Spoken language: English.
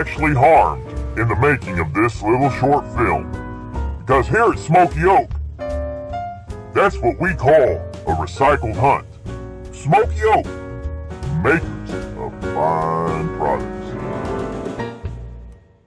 actually harmed in the making of this little short film. Because here at Smoky Oak, that's what we call a recycled hunt. Smoky Oak, makers of fine products.